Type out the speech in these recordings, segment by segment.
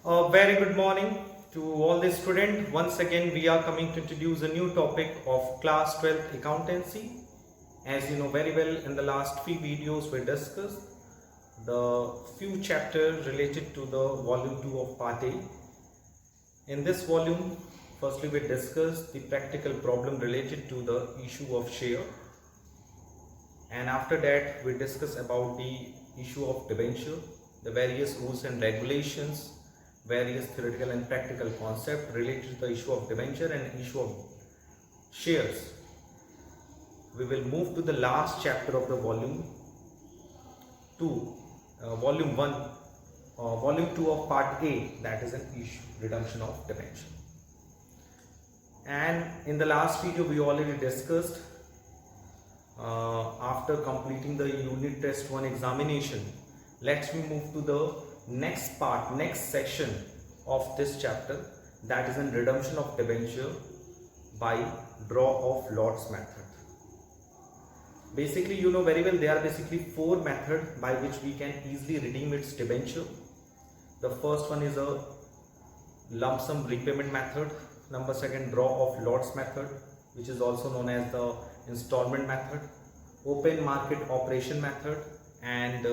A very good morning to all the students. Once again, we are coming to introduce a new topic of class 12th accountancy. As you know very well, in the last few videos we discussed the few chapters related to the volume 2 of part A. In this volume, firstly we discussed the practical problem related to the issue of share, and after that we discussed about the issue of debenture, the various rules and regulations, various theoretical and practical concepts related to the issue of debenture and issue of shares. We will move to the last chapter of the volume 2, volume 1, volume 2 of part A, that is an issue, redemption of debenture. And in the last video we already discussed, after completing the unit test 1 examination, let's move to the next part, next section of this chapter, that is in redemption of debenture by draw of lots method. Basically, you know very well, there are basically four methods by which we can easily redeem its debenture. The first one is a lump sum repayment method. Number second, draw of lots method, which is also known as the installment method, open market operation method, and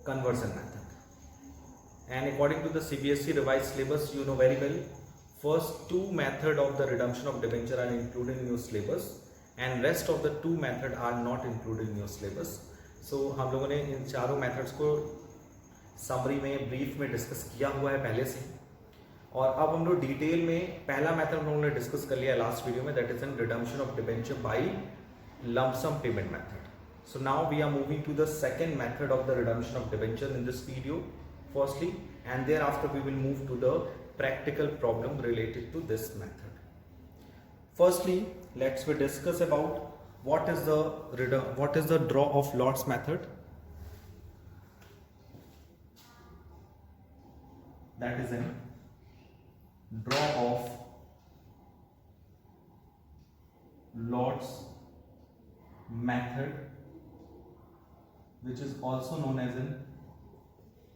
conversion method. And according to the CBSE revised syllabus, you know very well, first two method of the redemption of debenture are included in your syllabus and rest of the two method are not included in your syllabus. So हम लोगों ने इन चारों methods को summary में brief में discuss किया हुआ है पहले से, और अब हम लोग डिटेल में पहला मेथड हम लोगों ने डिस्कस कर लिया लास्ट वीडियो में, that is an redemption of debenture by lump sum payment method. So now we are moving to the second method of the redemption of debenture in this video firstly, and thereafter we will move to the practical problem related to this method. Firstly, let's we discuss about what is the draw of lots method. That is a draw of lots method, which is also known as an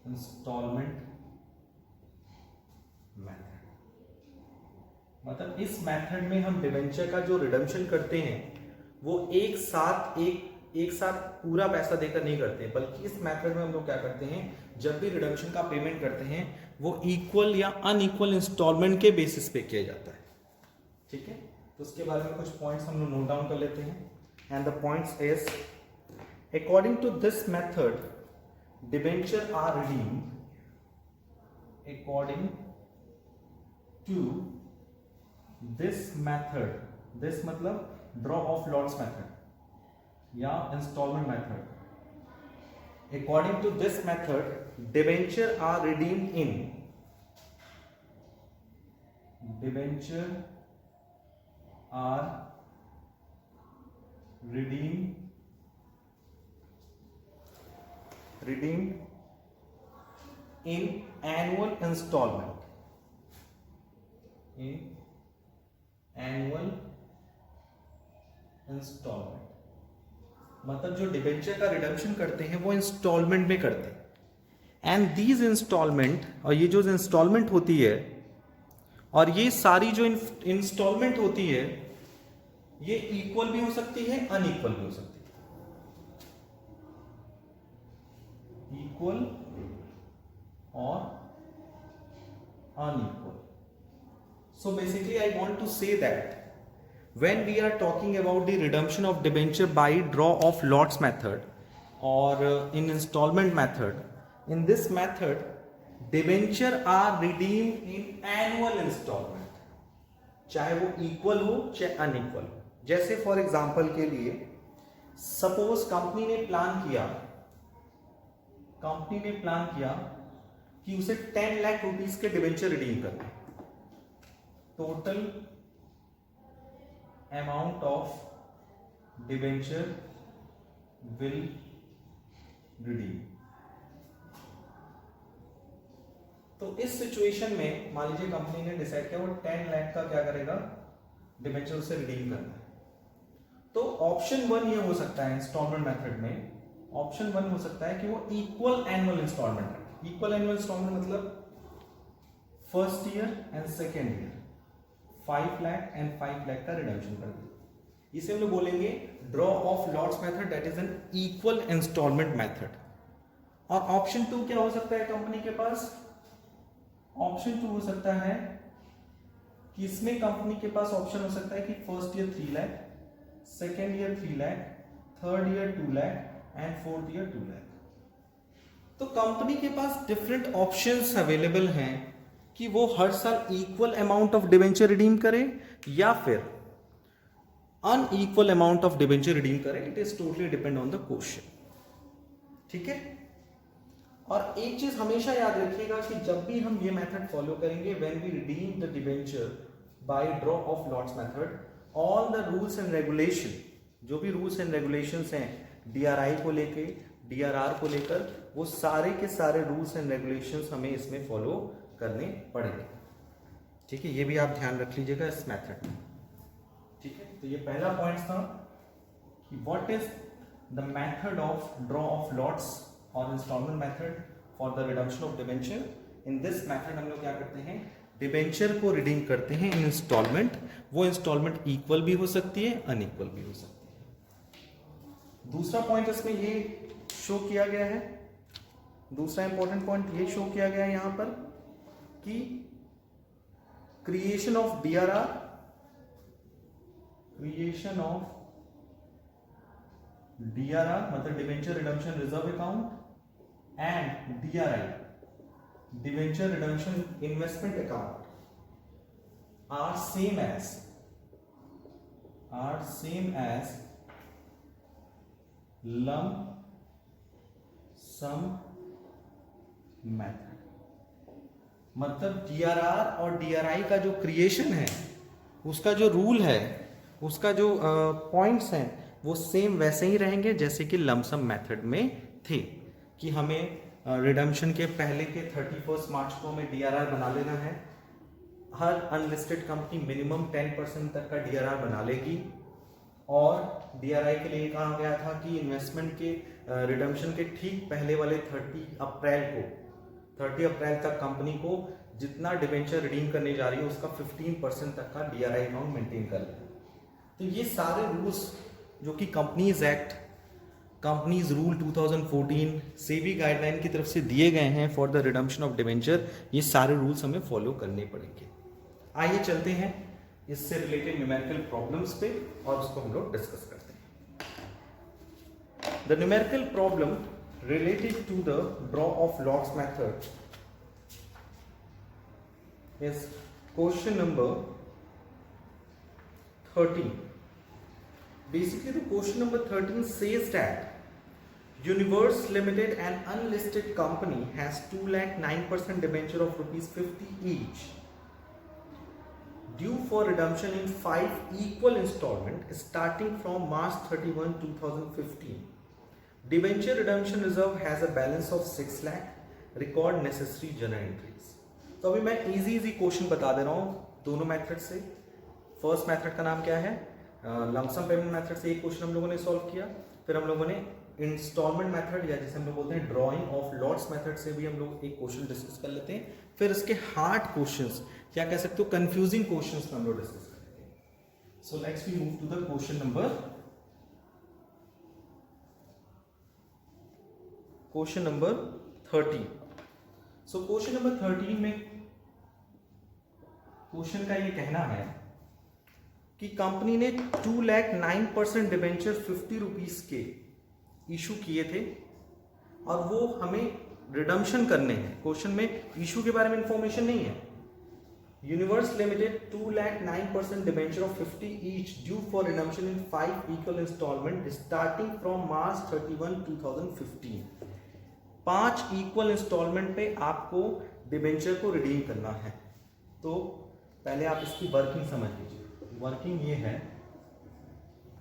installment method. मतलब इस method में हम debenture का जो redemption करते हैं वो एक साथ पूरा पैसा देकर नहीं करते, बल्कि इस मेथड में हम लोग क्या करते हैं, जब भी रिडम्पशन का पेमेंट करते हैं वो इक्वल या अनइक्वल इंस्टॉलमेंट के बेसिस पे किया जाता है. ठीक है, तो उसके बारे में कुछ पॉइंट्स हम लोग नोट डाउन कर लेते हैं. And the points is, according to this method, debenture are redeemed according to this method. This मतलब draw of lots method या installment method. According to this method, debenture are redeemed in debenture are redeemed in annual installment. In annual installment मतलब जो debenture का redemption करते हैं वो instalment में करते हैं. एंड दीज इंस्टॉलमेंट, और ये जो इंस्टॉलमेंट होती है और ये सारी जो इंस्टॉलमेंट होती है ये इक्वल भी हो सकती है, अनइक्वल भी हो सकती है. इक्वल और unequal. So basically I want to say that when we are talking about the redemption of debenture by draw of lots method or in installment method, in this method debenture are redeemed in annual installment, चाहे वो equal हो चाहे unequal हो. जैसे for example के लिए suppose company ने plan किया कि उसे 10 लाख रुपीस के डिबेंचर रिडीम करना. Total amount of debenture will redeem. तो इस सिचुएशन में मान लीजिए कंपनी ने डिसाइड किया वो 10 लाख का क्या करेगा, डिबेंचर से रिडीम करना है. तो ऑप्शन 1 ये हो सकता है इंस्टॉलमेंट मेथड में, ऑप्शन 1 हो सकता है कि वो इक्वल एनुअल इंस्टॉलमेंट रखे. इक्वल एनुअल इंस्टॉलमेंट मतलब first year and second year 5 lakh and 5 lakh का रिडम्पशन कर दिया। इसे हम लोग बोलेंगे draw of lots method, that is an equal instalment method. और ऑप्शन 2 क्या हो सकता है कंपनी के पास? ऑप्शन 2 हो सकता है कि इसमें कंपनी के पास ऑप्शन हो सकता है कि first year 3 lakh, second year 3 lakh, third year 2 lakh and fourth year 2 lakh. तो कंपनी के पास डिफरेंट ऑप्शंस अवेलेबल हैं कि वो हर साल equal amount of debenture redeem करे या फिर unequal amount of debenture redeem करे। It is totally depend on the question. ठीक है। और एक चीज हमेशा याद रखिएगा कि जब भी हम ये मेथड फॉलो करेंगे, when we redeem the debenture by draw of lots method, all the rules and regulation, जो भी रूल्स एंड रेगुलेशंस हैं डीआरआई को लेके, डीआरआर को लेकर, वो सारे के सारे रूल्स एंड रेगुलेशंस हमें इसमें फॉलो करने पड़ेंगे। ठीक है, ये भी आप ध्यान रख लीजिएगा इस मेथड में। ठीक है, तो ये पहला पॉइंट था कि what is the method of draw of lots और instalment method for the redemption of debenture. In this method हम लोग क्या करते हैं, डिबेंचर को रिडीम करते हैं इन इंस्टॉलमेंट। वो इंस्टॉलमेंट इक्वल भी हो सकती है, अनइक्वल भी हो सकती है। दूसरा पॉइंट इसमें ये शो किया गया है, दूसरा इंपॉर्टेंट पॉइंट ये शो किया गया है यहां पर कि creation of DRR, creation of DRR मतलब debenture redemption reserve account, and DRI, debenture redemption investment account, are same as lump sum method। मतलब डीआरआर और डीआरआई का जो क्रिएशन है, उसका जो रूल है, उसका जो पॉइंट्स हैं, वो सेम वैसे ही रहेंगे जैसे कि लंप सम मेथड में थे कि हमें रिडम्पशन के पहले के 31 मार्च को हमें डीआरआर बना लेना है। हर अनलिस्टेड कंपनी मिनिमम 10% तक का डीआरआर बना लेगी। और डीआरआई के लिए कहा गया था कि इन्वेस्टमेंट के रिडम्पशन के ठीक पहले वाले 30 अप्रैल तक कंपनी को जितना डिबेंचर रिडीम करने जा रही है उसका 15% तक का डीआरआई अकाउंट मेंटेन कर लेना। तो ये सारे रूल्स जो कि companies act, companies rule 2014 SEBI guideline की तरफ से दिए गए हैं for the redemption of debenture, ये सारे रूल्स हमें फॉलो करने पड़ेंगे। आइए चलते हैं इससे रिलेटेड न्यूमेरिकल प्रॉब्लम्स पे और उसको हम लोग डिस्कस करते हैं। The numerical problem related to the draw of lots method is question number 13. Basically the question number 13 says that Universe Limited, an unlisted company, has 2,09% debenture of rupees 50 each due for redemption in 5 equal installment starting from March 31, 2015. Debenture redemption reserve has a balance of 6 lakh. Record necessary journal entries. तो अभी मैं easy question बता दे रहा हूँ दोनों method से। First method का नाम क्या है, लंप सम पेमेंट मेथड से एक क्वेश्चन हम लोगों ने सॉल्व किया। फिर हम लोगों ने इंस्टॉलमेंट मेथड या जिसे हम लोग बोलते हैं ड्रॉइंग ऑफ लॉट्स मेथड से भी हम लोग एक क्वेश्चन डिस्कस कर लेते हैं। फिर इसके हार्ड क्वेश्चंस, क्या कह सकते हो कंफ्यूजिंग क्वेश्चंस हम लोग डिस्कस करेंगे। So let's we move to the question number 13। So question number 13 में क्वेश्चन का ये कहना है कि कंपनी ने 2,09% डिबेंचर 50 रुपीज के इशू किए थे और वो हमें रिडम्पशन करने हैं। क्वेश्चन में इशू के बारे में इंफॉर्मेशन नहीं है। Universe limited 2,09% debenture of 50 each due for redemption in 5 equal instalment starting from March 31, 2015। 5 equal instalment पे आपको डिबेंचर को रिडीम करना है। तो पहले आप इसकी वर्किंग समझ लीजिए। वर्किंग ये है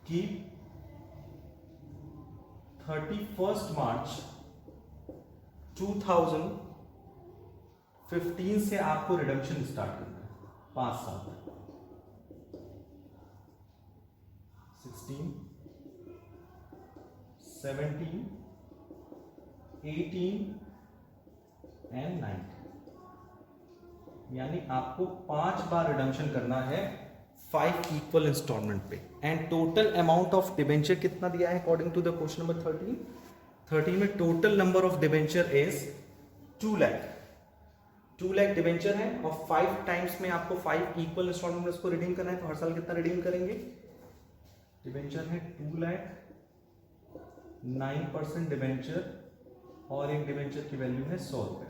कि 31 मार्च 2015 से आपको रिडम्पशन स्टार्ट करना है 5 साल तक। 16, 17, 18 and 19। यानी आपको 5 बार रिडम्पशन करना है 5 इक्वल इंस्टॉलमेंट पे। And total amount of debenture कितना दिया है according to the question number 13 में total number of debenture is 2 lakh. 2 lakh debenture है और 5 टाइम्स में आपको 5 इक्वल इंस्टॉलमेंट में उसको रिडीम करना है, तो हर साल कितना रिडीम करेंगे? डिबेंचर है 2 लाख, 9% डिबेंचर और एक डिबेंचर की वैल्यू है 100 रुपए,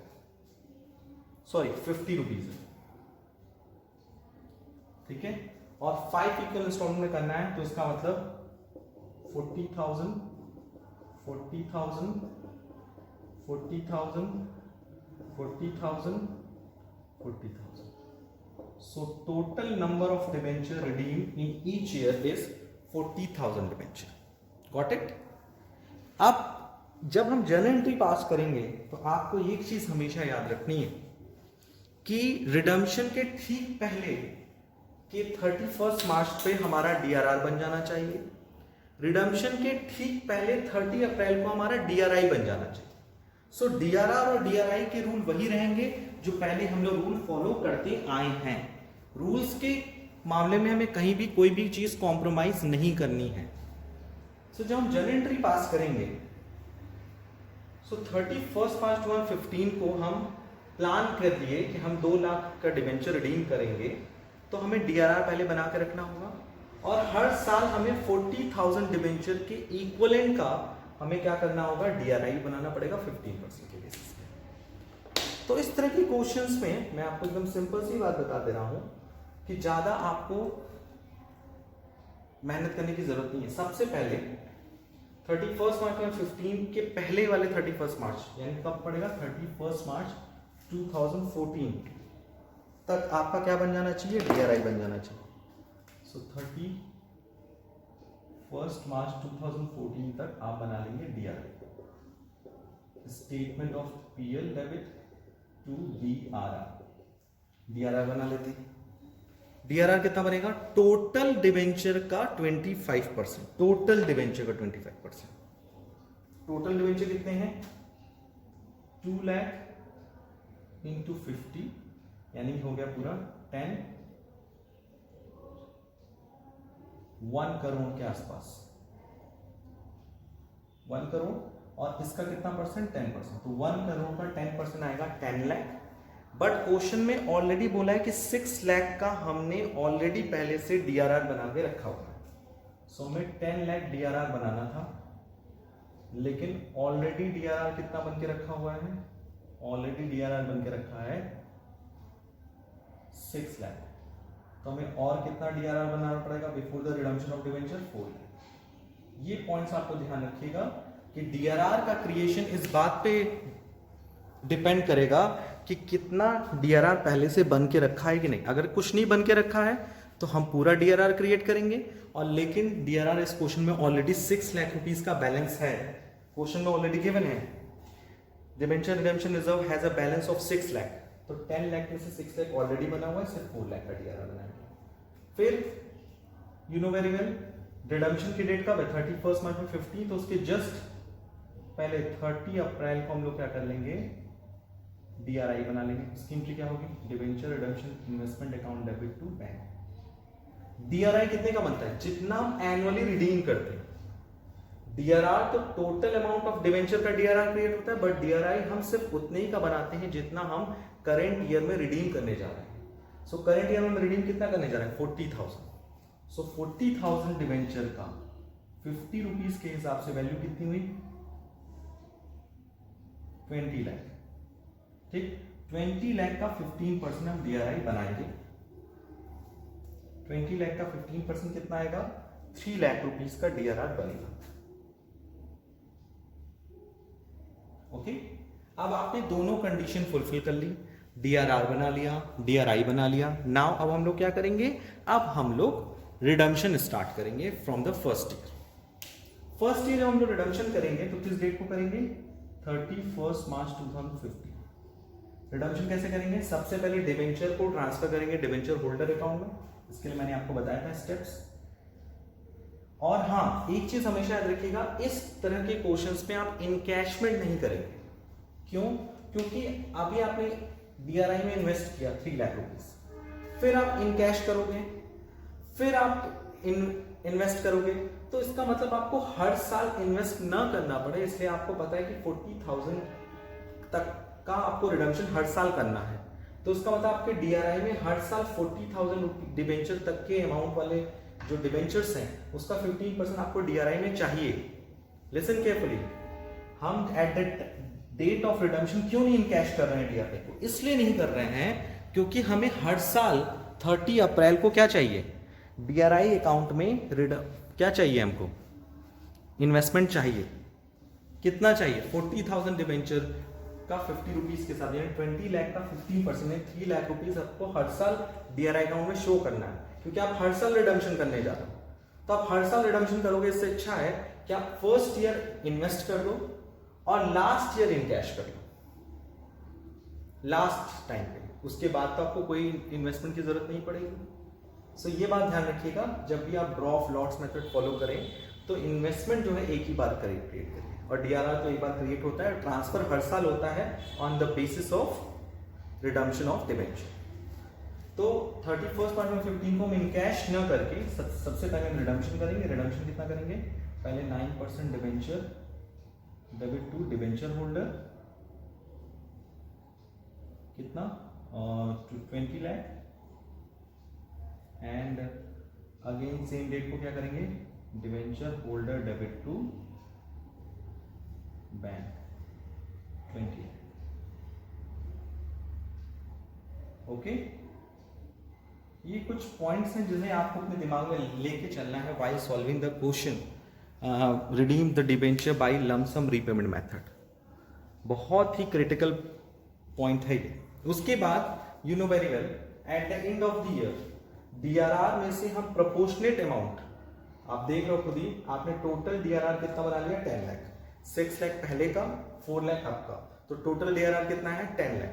सॉरी 50 रुपीज है, ठीक है। और 5 इक्वल इंस्टॉलमेंट में करना है, तो इसका मतलब 40,000 40,000 40,000 40,000 40,000। So total number of debenture redeemed in each year is 40,000 debenture. Got it? अब जब हम जर्नल एंट्री पास करेंगे तो आपको एक चीज हमेशा याद रखनी है कि रिडम्पशन के ठीक पहले कि 31 मार्च पे हमारा डीआरआर बन जाना चाहिए, रिडम्पशन के ठीक पहले 30 अप्रैल को हमारा डीआरआई बन जाना चाहिए। सो डीआरआर और डीआरआई के रूल वही रहेंगे जो पहले हम लोग रूल फॉलो करते आए हैं। रूल्स के मामले में हमें कहीं भी कोई भी चीज कॉम्प्रोमाइज नहीं करनी है। सो जब हम जर्नल एंट्री पास करेंगे, सो 31 मार्च 2015 को हम प्लान कर लिए कि हम 2 लाख का डिबेंचर रिडीम करेंगे, तो हमें डीआरआर पहले बना के रखना होगा और हर साल हमें 40,000 डिबेंचर के इक्वलेंट का हमें क्या करना होगा? डीआरआई बनाना पड़ेगा 15% के बेसिस पे। तो इस तरह के क्वेश्चंस में मैं आपको एकदम सिंपल सी बात बता दे रहा हूं कि ज्यादा आपको मेहनत करने की जरूरत नहीं है। सबसे पहले 31 मार्च 2015 के पहले वाले 31 मार्च यानी कब पड़ेगा? 31 मार्च 2014 तक आपका क्या बन जाना चाहिए? डीआरआई बन जाना चाहिए। सो 31 मार्च 2014 तक आप बना लेंगे DRI, statement of PL debit to DRR. DRR बना लेते हैं। डीआरआर कितना बनेगा? टोटल डिवेंचर का 25%, टोटल डिवेंचर का 25%। टोटल डिवेंचर कितने हैं? 2 लाख इंटू 50 यानी हो गया पूरा 1 करोड़ के आसपास, 1 करोड़। और इसका कितना परसेंट? 10%। तो 1 करोड़ का 10% आएगा 10 लाख। बट क्वेश्चन में ऑलरेडी बोला है कि 6 लाख का हमने ऑलरेडी पहले से डीआरआर बना के रखा हुआ है। सो हमें 10 लाख डीआरआर बनाना था, लेकिन ऑलरेडी डीआरआर कितना बन के रखा हुआ है? ऑलरेडी डीआरआर बन के रखा है 6 लाख। तो हमें और कितना डीआरआर बनाना पड़ेगा before the redemption of debenture? 4 lakh. ये पॉइंट्स आपको ध्यान रखिएगा कि डीआरआर का क्रिएशन इस बात पे डिपेंड करेगा कि कितना डीआरआर पहले से बन के रखा है कि नहीं। अगर कुछ नहीं बन के रखा है तो हम पूरा डीआरआर क्रिएट करेंगे, और लेकिन डीआरआर इस क्वेश्चन में ऑलरेडी 6 लाख रुपीस का बैलेंस है। क्वेश्चन में ऑलरेडी गिवन है debenture redemption reserve has a balance of 6 lakh. तो 10 लाख में से 6 लाख ऑलरेडी बना हुआ है, सिर्फ 4 लाख का डीआरआर बनाएंगे। फिर you know very well redemption की डेट कब है? 31 मार्च 2015। तो उसके जस्ट पहले 30 अप्रैल को हम लोग क्या कर लेंगे? डीआरआई बना लेंगे। स्कीम की क्या होगी? Debenture redemption investment account debit to bank. DRI कितने का बनता है? जितना हम एनुअली रिडीम करते हैं। डीआरआर तो टोटल अमाउंट ऑफ डिवेंचर का डीआरआर क्रिएट होता है, बट डीआरआई हम सिर्फ उतने ही का बनाते हैं जितना हम करेंट ईयर में रिडीम करने जा रहे हैं। सो करेंट ईयर में हम रिडीम कितना करने जा रहे हैं? 40,000। सो 40,000 डिवेंचर का 50 रुपीज के हिसाब से वैल्यू कितनी हुई? 20 लाख। ठीक, 20 लाख का 15% हम डीआरआई बनाएंगे। 20 लाख का 15% कितना आएगा? 3 लाख रुपीस का डीआरआर बनेगा। ओके, अब आपने दोनों कंडीशन फुलफिल कर ली, डीआरआर बना लिया, डीआरआई बना लिया। नाउ अब हम लोग क्या करेंगे? अब हम लोग रिडम्पशन स्टार्ट करेंगे from the first year. First year हम लोग रिडम्पशन करेंगे तो किस डेट को करेंगे? 31 मार्च 2015। रिडम्पशन कैसे करेंगे? सबसे पहले डिबेंचर को ट्रांसफर करेंगे डिबेंचर होल्डर अकाउंट में। इसके लिए मैंने आपको बताया था स्टेप्स। और हाँ, एक चीज हमेशा याद रखिएगा, इस तरह के क्वेश्चंस में आप इनकैशमेंट नहीं करेंगे। क्यों? क्योंकि अभी आपने DRI में इन्वेस्ट किया 3 लाख रुपीस, फिर आप इन कैश करोगे, फिर आप इन्वेस्ट करोगे, तो इसका मतलब आपको हर साल इन्वेस्ट ना करना पड़े, इसलिए आपको पता है कि 40,000 तक का आपको रिडम्पशन हर साल करना है। तो इसका मतलब आपके DRI में हर साल 40,000 डिबेंचर तक के अमाउंट वाले जो डिबेंचर्स हैं उसका 15% आपको DRI में चाहिए। लिसन केयरफुली, हम at the date of redemption क्यों नहीं इनकैश कर रहे हैं DRI को? इसलिए नहीं कर रहे हैं क्योंकि हमें हर साल 30 अप्रैल को क्या चाहिए, DRI अकाउंट में क्या चाहिए, हमको इन्वेस्टमेंट चाहिए। कितना चाहिए? 40,000 डिबेंचर का 50 रुपीज के साथ, यानी 20 लाख का 15% 3 लाख रुपीज आपको हर साल DRI अकाउंट में शो करना है, क्योंकि आप हर साल रिडम्पशन करने जा रहे हो। तो आप हर साल रिडम्पशन करोगे, इससे अच्छा है कि आप फर्स्ट ईयर इन्वेस्ट कर दो और लास्ट ईयर इन कैश कर लो, लास्ट टाइम पे। उसके बाद तो आपको कोई इन्वेस्टमेंट की जरूरत नहीं पड़ेगी। सो ये बात ध्यान रखिएगा, जब भी आप draw of lots method follow करें तो इन्वेस्टमेंट जो है एक ही बार क्रिएट करिए, और DRR तो एक बार क्रिएट होता है, ट्रांसफर हर साल होता है on the basis of redemption of debenture. तो 31 मार्च 2015 को हम इन कैश न करके सबसे पहले हम रिडम्पशन करेंगे। रिडम्पशन कितना करेंगे? पहले 9% debenture debit to debenture holder, कितना 20 lakh, and again same date को क्या करेंगे, debenture holder debit to bank 20। Okay, ये कुछ पॉइंट्स हैं जिन्हें आपको अपने दिमाग में लेके चलना है while solving the question redeem the debenture by lump sum repayment method. बहुत ही क्रिटिकल पॉइंट है ये। उसके बाद you know very well, at the end of the year DRR में से हम प्रोपोर्शनेट अमाउंट, आप देख रहे हो खुद ही, आपने टोटल DRR कितना बना लिया? 10 लाख। 6 लाख पहले का, 4 लाख आपका, तो टोटल DRR कितना है? 10 लाख।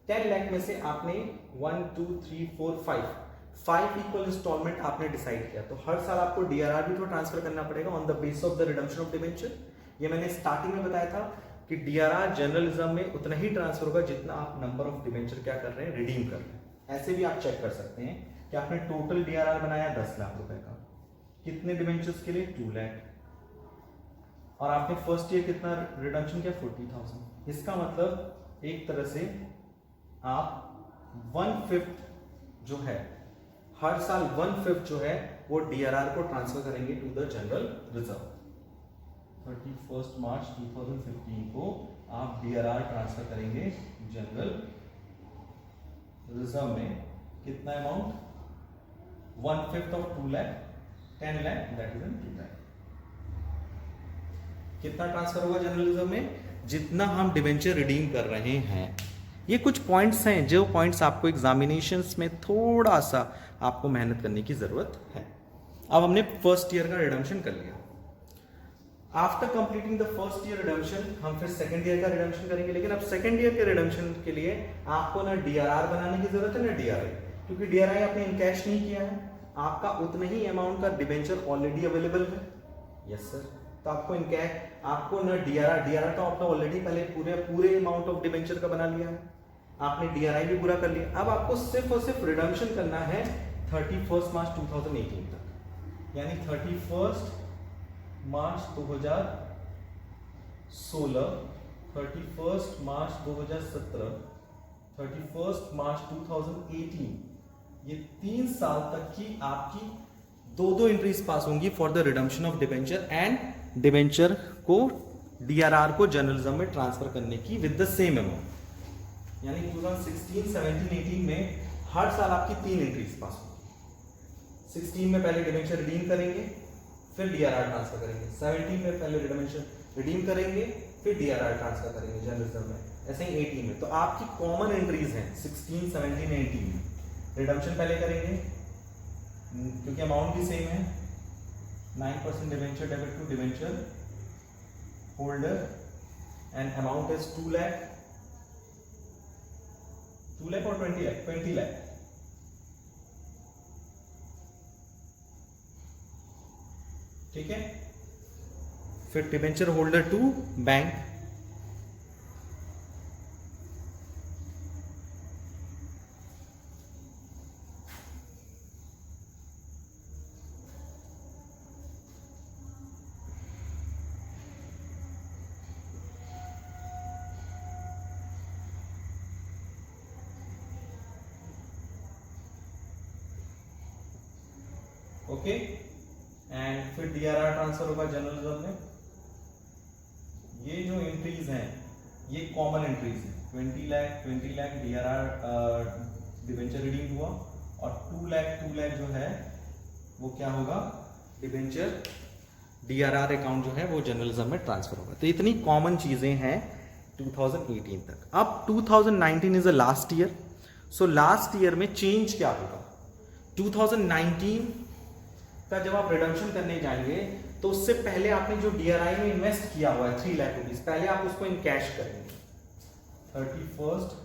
10 लाख में से आपने 1 2 3 4 5 इक्वल इंस्टॉलमेंट आपने डिसाइड किया, तो हर साल आपको DRR भी तो ट्रांसफर करना पड़ेगा on the base of the redemption of debenture. ये मैंने स्टार्टिंग में बताया था कि DRR जर्नलिज्म में उतना ही ट्रांसफर होगा जितना आप नंबर ऑफ डिबेंचर क्या कर रहे हैं, रिडीम कर रहे हैं। ऐसे भी आप चेक कर सकते हैं कि आपने टोटल DRR बनाया 10 लाख रुपए का, कितने डिबेंचर्स के लिए? 2 लाख, और आपने फर्स्ट ईयर कितना रिडम्पशन किया? 40,000। इसका मतलब एक तरह से आप 1/5 जो है, हर साल 1/5 जो है वो DRR को ट्रांसफर करेंगे टू द जनरल रिजर्व। 31 मार्च 2015 को आप DRR ट्रांसफर करेंगे जनरल रिजर्व में। कितना amount? 1/5 of 2 lakh, 10 lakh, that is 2 lakh. कितना ट्रांसफर होगा जनरल रिजर्व में? जितना हम डिबेंचर रिडीम कर रहे हैं। ये कुछ पॉइंट्स हैं जो पॉइंट्स आपको एग्जामिनेशंस में थोड़ा सा आपको मेहनत करने की जरूरत है। अब हमने फर्स्ट ईयर का रिडम्पशन कर लिया। After completing the first year redemption हम फिर सेकंड ईयर का रिडम्पशन करेंगे, लेकिन अब सेकंड ईयर के रिडम्पशन के लिए आपको ना DRR बनाने की जरूरत है ना DRI, क्योंकि DRI आपने इनकैश नहीं किया है, आपका उतना ही अमाउंट का डिबेंचर ऑलरेडी अवेलेबल है। यस सर, तो आपको इनकैश, आपको ना DRR तो आपने ऑलरेडी पहले पूरे अमाउंट ऑफ डिबेंचर का बना लिया है, आपने DRI भी पूरा कर लिया। अब आपको सिर्फ और सिर्फ रिडम्पशन करना है 31 मार्च 2018 तक, यानी 31 मार्च 2016, 31 मार्च 2017, 31 मार्च 2018, ये 3 साल तक की आपकी दो एंट्रीज पास होंगी for the redemption of debenture and debenture को DRR को जर्नलिज्म में ट्रांसफर करने की विद द सेम अमाउंट। यानी 2016, 17, 18 में हर साल आपकी 3 एंट्रीज पास होंगी। 16 में पहले डिबेंचर रिडीम करेंगे, फिर DRR ट्रांसफर करेंगे। 17 में पहले डिबेंचर रिडीम करेंगे, फिर DRR ट्रांसफर करेंगे जर्नलिज्म में। ऐसे ही 18 में। तो आपकी कॉमन एंट्रीज हैं 16, 17, 18 में। रिडम्पशन पहले करेंगे क्योंकि अमाउंट भी सेम है, 9% debenture debit to debenture holder, and amount is 2 lakh और 20 लाख, 20 लाख। ठीक है, फिर debenture holder to bank, okay. And फिर DRR ट्रांसफर होगा जनरल रिजर्व में। ये जो एंट्रीज हैं ये कॉमन एंट्रीज हैं। 20 लाख DRR डिबेंचर रीडिंग हुआ, और 2 लाख जो है वो क्या होगा, डिबेंचर DRR अकाउंट जो है वो जनरल रिजर्व में ट्रांसफर होगा। तो इतनी कॉमन चीजें हैं 2018 तक। अब 2019 is a last year, so last year में चेंज क्या होगा। 2019 का जब आप रिडम्पशन करने जाएंगे तो उससे पहले आपने जो DRI में इन्वेस्ट किया हुआ है 3 लाख रुपीज, पहले आप उसको इन कैश करेंगे। 31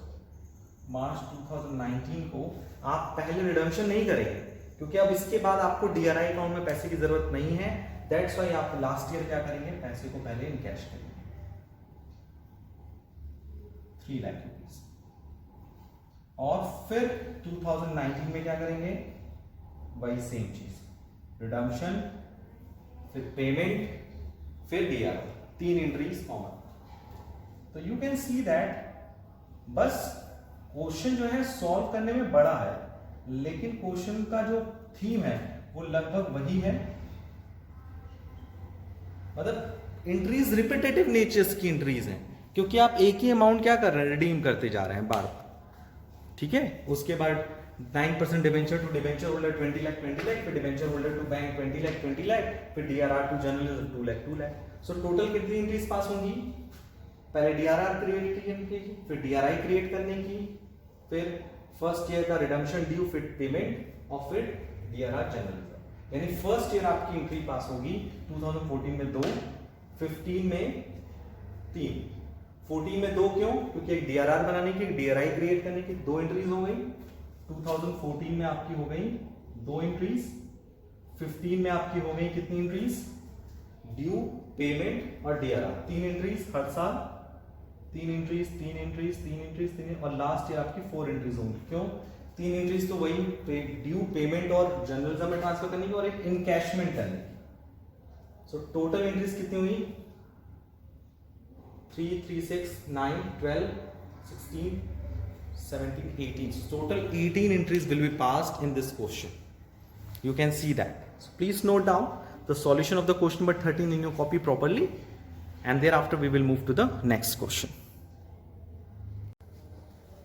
मार्च 2019 को आप पहले रिडम्पशन नहीं करेंगे, क्योंकि अब इसके बाद आपको DRI अकाउंट में पैसे की जरूरत नहीं है। दैट्स वाई आप लास्ट ईयर क्या करेंगे, पैसे को पहले इन कैश करेंगे 3 लाख रुपीज, और फिर 2019 में क्या करेंगे, वही सेम चीज, रिडम्पशन, फिर पेमेंट, फिर DRI, 3 एंट्रीज कॉमन। तो यू कैन सी दैट बस क्वेश्चन जो है सॉल्व करने में बड़ा है, लेकिन क्वेश्चन का जो थीम है वो लगभग वही है। मतलब एंट्रीज रिपीटेटिव नेचर्स की एंट्रीज हैं, क्योंकि आप एक ही अमाउंट क्या कर रहे हैं, रिडीम करते जा रहे हैं बार बार। ठीक है, उसके बाद 9% debenture to debenture holder 20 lakh, फिर debenture holder to bank 20 lakh, फिर DRR to general 2 lakh. So total कितनी एंट्रीज पास होंगी, पहले DRR क्रिएट की, फिर DRI क्रिएट करने की, फिर फर्स्ट ईयर का रिडम्पशन ड्यू, फिर पेमेंट, और फिर DRR जनरल। यानी फर्स्ट ईयर आपकी एंट्री पास होगी 2014 में 2, 15 में 3, 14 में 2 क्यों, क्योंकि एक DRR बनाने की, एक DRI क्रिएट करने की 2 एंट्रीज हो गई। 2014 में आपकी हो गई 2 एंट्रीज, 15 में आपकी हो गई कितनी एंट्रीज, ड्यू, पेमेंट और DRR, 3 एंट्रीज हर साल, 3 एंट्रीज, और लास्ट ईयर आपकी 4 एंट्रीज होंगी। क्यों, 3 एंट्रीज तो वही ड्यू, पेमेंट और जनरल रिजर्व में ट्रांसफर करने की, और एक इनकैशमेंट करने की। सो टोटल एंट्रीज कितनी हुई, 3, 3, 6, 9, 12, 16, 17, 18. So total 18 entries will be passed in this question. You can see that. So please note down the solution of the question number 13 in your copy properly, and thereafter we will move to the next question.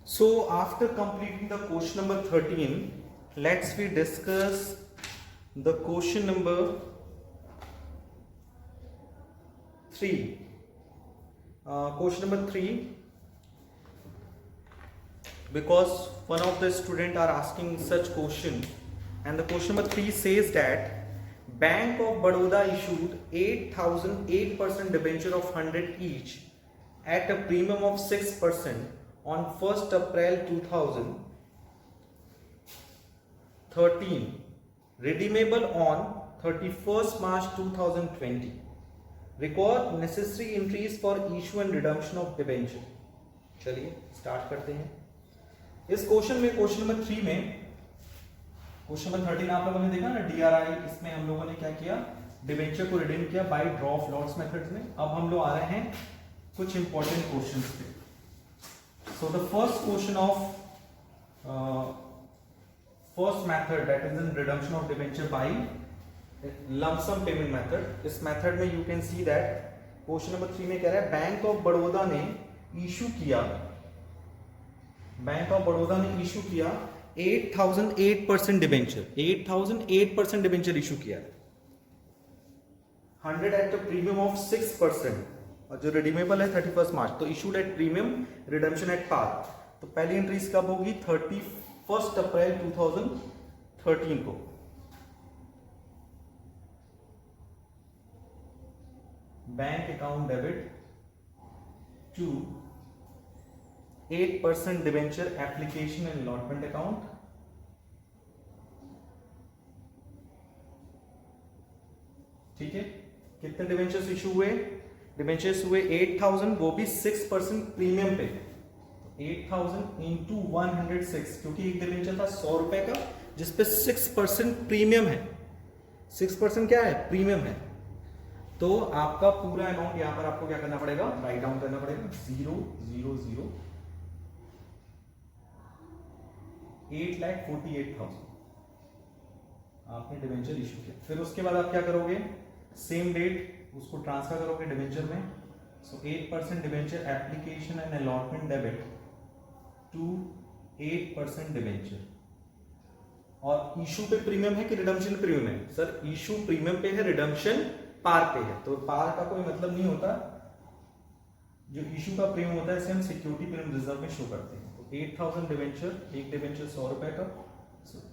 So after completing the question number 13, let's we discuss the question number 3. Question number 3, because one of the student are asking such question, and the question number 3 says that Bank of Baroda issued 8,008% debenture of 100 each at a premium of 6% on 1st April 2013, redeemable on 31st March 2020. Record necessary entries for issue and redemption of debenture. चलिए start करते हैं इस question में। Question number 3 में, question number 13 आप लोगों ने देखा ना, DRI, इसमें हम लोगों ने क्या किया, डिबेंचर को रिडीम किया by draw of lots methods में। अब हम लोग आ रहे हैं कुछ इंपॉर्टेंट क्वेश्चंस पे। So the first question of first method, that is in redemption of debenture by lump sum payment method. इस method में you can see that question number 3 में कह रहा है बैंक ऑफ बड़ौदा ने इशू किया, 8,008% डिबेंचर, 8,008% डिबेंचर इशू किया, 100 at the premium of 6%, और जो रिडीमेबल है 31 मार्च, तो issued at premium, redemption at par. तो पहली एंट्रीज कब होगी, 31 अप्रैल 2013 को। Bank account debit to 8% debenture application and allotment account, ठीक है। कितने डिबेंचर्स इशू हुए, डिबेंचर्स हुए 8,000, वो भी 6% प्रीमियम पे, 8,000 इंटू 106, क्योंकि एक डिबेंचर था 100 रुपए का जिसपे 6% प्रीमियम है, 6% क्या है, प्रीमियम है। तो आपका पूरा अमाउंट यहां पर आपको क्या करना पड़ेगा, राइट डाउन करना पड़ेगा, 0,0,0 8,48,000। आपने डिबेंचर इशू किया, फिर उसके बाद आप क्या करोगे, सेम डेट उसको ट्रांसफर करोगे डिबेंचर में। So 8% debenture application and allotment debit to 8% debenture. और इशू पे प्रीमियम है कि रिडम्पशन प्रीमियम है? सर इशू प्रीमियम पे है, रिडम्पशन पार पे है, तो पार का कोई मतलब नहीं होता, जो इशू का प्रीमियम होता है इसे हम सिक्योरिटी प्रीमियम रिजर्व में शो करते हैं। तो 8000 डिबेंचर, एक डिबेंचर 100 रुपए का,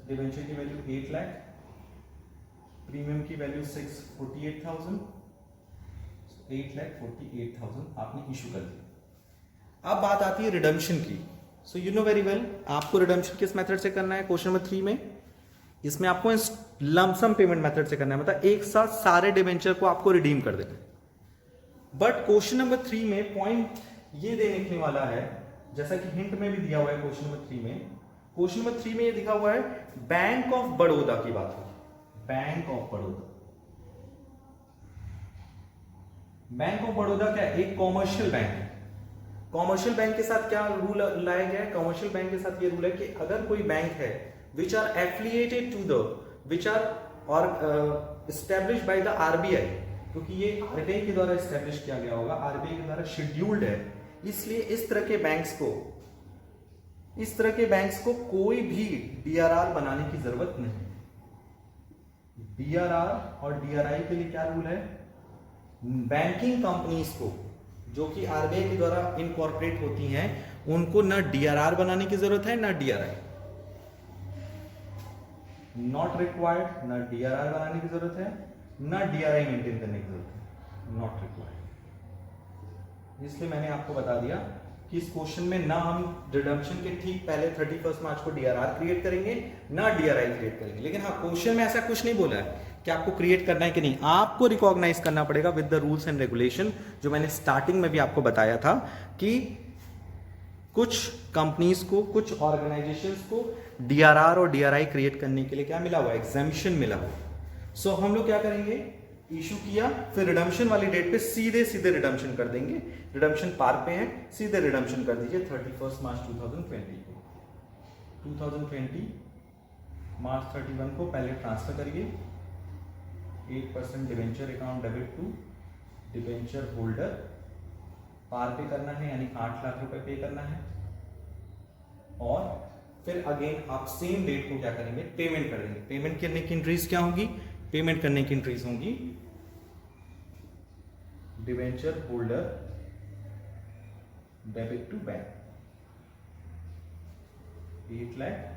डिबेंचर की वैल्यू 8 लाख, प्रीमियम की वैल्यू 648,000, 8,48,000 आपने इशू कर दिया। अब बात आती है रिडम्पशन की। So you know very well, आपको रिडम्पशन किस मेथड से करना है क्वेश्चन नंबर 3 में? इसमें आपको लमसम पेमेंट मेथड से करना है, मतलब एक साथ सारे डिबेंचर को आपको रिडीम कर देना है। बट क्वेश्चन नंबर 3 में पॉइंट ये देखने वाला है, जैसा कि हिंट में भी दिया हुआ है क्वेश्चन नंबर 3 में, क्वेश्चन नंबर 3 में ये दिखा हुआ है बैंक ऑफ बड़ौदा की बात है, bank of Baroda. Bank of Baroda क्या है? एक कॉमर्शियल बैंक है। कॉमर्शियल बैंक के साथ क्या रूल लाया गया है? कॉमर्शियल बैंक के साथ ये रूल है कि अगर कोई बैंक है which are affiliated to the, which are और एस्टेब्लिश बाय द आरबीआई, क्योंकि ये आरबीआई के द्वारा एस्टेब्लिश किया गया होगा, आरबीआई के द्वारा शेड्यूल्ड है, इसलिए इस तरह के बैंक्स को कोई भी डीआरआर बनाने की जरूरत नहीं। डीआरआर और डीआरआई के लिए क्या रूल है? बैंकिंग कंपनीज को जो कि आरबीआई के द्वारा इनकॉर्पोरेट होती हैं, उनको ना डीआरआर बनाने की जरूरत है ना डीआरआई, नॉट रिक्वायर्ड, ना डीआरआर बनाने की जरूरत है ना डीआरआई मेंटेन करने की जरूरत है, नॉट रिक्वायर्ड। इसलिए मैंने आपको बता दिया कि इस क्वेश्चन में ना हम रिडम्पशन के ठीक पहले 31 मार्च को डीआरआर क्रिएट करेंगे ना डीआरआई क्रिएट करेंगे, लेकिन हाँ क्वेश्चन में ऐसा कुछ नहीं बोला है कि आपको क्रिएट करना है कि नहीं, आपको रिकॉग्नाइज करना पड़ेगा with the rules and regulation, जो मैंने स्टार्टिंग में भी आपको बताया था कि कुछ कंपनीज को, कुछ ऑर्गेनाइजेशंस को डीआरआर और डीआरआई क्रिएट करने के लिए क्या मिला हुआ? एग्जामिशन मिला हुआ। सो हम लोग क्या करेंगे, इशू किया, फिर रिडम्पशन वाली डेट पे सीधे रिडम्पशन कर देंगे। रिडम्पशन पार पे है, सीधे रिडम्पशन कर दीजिए 31 मार्च 2020 को। 2020 मार्च 31 को पहले ट्रांसफर करिए 8% debenture account debit to debenture holder, पार पे करना है यानी 8 लाख रुपए पे करना है, और फिर अगेन आप सेम डेट को क्या करेंगे? पेमेंट कर देंगे। पेमेंट करने की एंट्रीज क्या होगी? पेमेंट करने की एंट्रीज होंगी debenture holder debit to bank 8 lakh.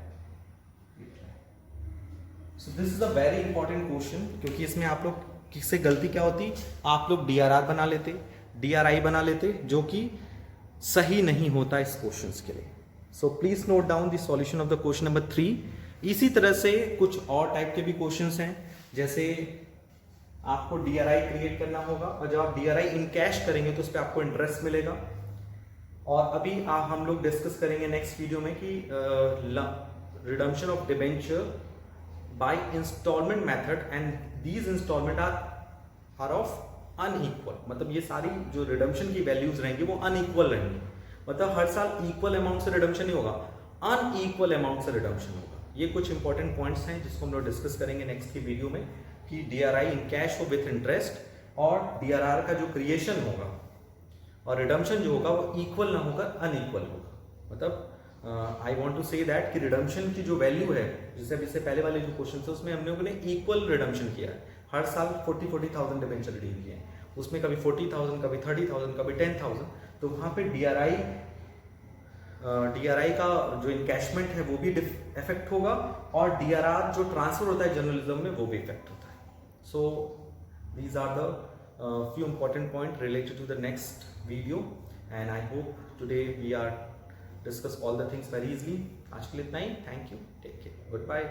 So this is a very important question, क्योंकि इसमें आप लोग किससे गलती क्या होती, आप लोग डीआरआर बना लेते, डीआरआई बना लेते, जो कि सही नहीं होता इस क्वेश्चन के लिए। So please note down the solution of the question number 3। इसी तरह से कुछ और टाइप के भी क्वेश्चंस हैं, जैसे आपको डीआरआई क्रिएट करना होगा, और जब आप डीआरआई इन कैश करेंगे तो उस पर आपको इंटरेस्ट मिलेगा। और अभी हम लोग डिस्कस करेंगे नेक्स्ट वीडियो में कि redemption of debenture by installment method, and these installment are of unequal, मतलब ये सारी जो रिडम्पशन की वैल्यूज रहेंगी वो अनइक्वल रहेंगी, मतलब हर साल इक्वल अमाउंट से रिडम्पशन नहीं होगा, अनइक्वल अमाउंट से रिडम्पशन होगा। ये कुछ इंपॉर्टेंट पॉइंट्स हैं जिसको हम लोग डिस्कस करेंगे नेक्स्ट की वीडियो में, कि डीआरआई इन कैश हो विथ इंटरेस्ट, और डीआरआर का जो क्रिएशन होगा और रिडम्पशन जो होगा वो इक्वल ना होकर अनइक्वल होगा। मतलब I want to say that कि रिडम्पशन की जो वैल्यू है, जैसे अभी से पहले वाले जो क्वेश्चन थे उसमें हम लोगों ने इक्वल रिडम्पशन किया है, हर साल 40,000 डिबेंचर रिडीम किए हैं, उसमें कभी 40,000, कभी 30,000, कभी 10,000, तो वहाँ पे डीआरआई का जो इनकैशमेंट है वो भी इफेक्ट होगा, और डीआरआर जो ट्रांसफर होता है जर्नलिज्म में वो भी इफेक्ट होता है। So these are the few important points related to the next video, and I hope today we are discuss all the things very easily. आज के लिए इतना ही, thank you, take care, goodbye.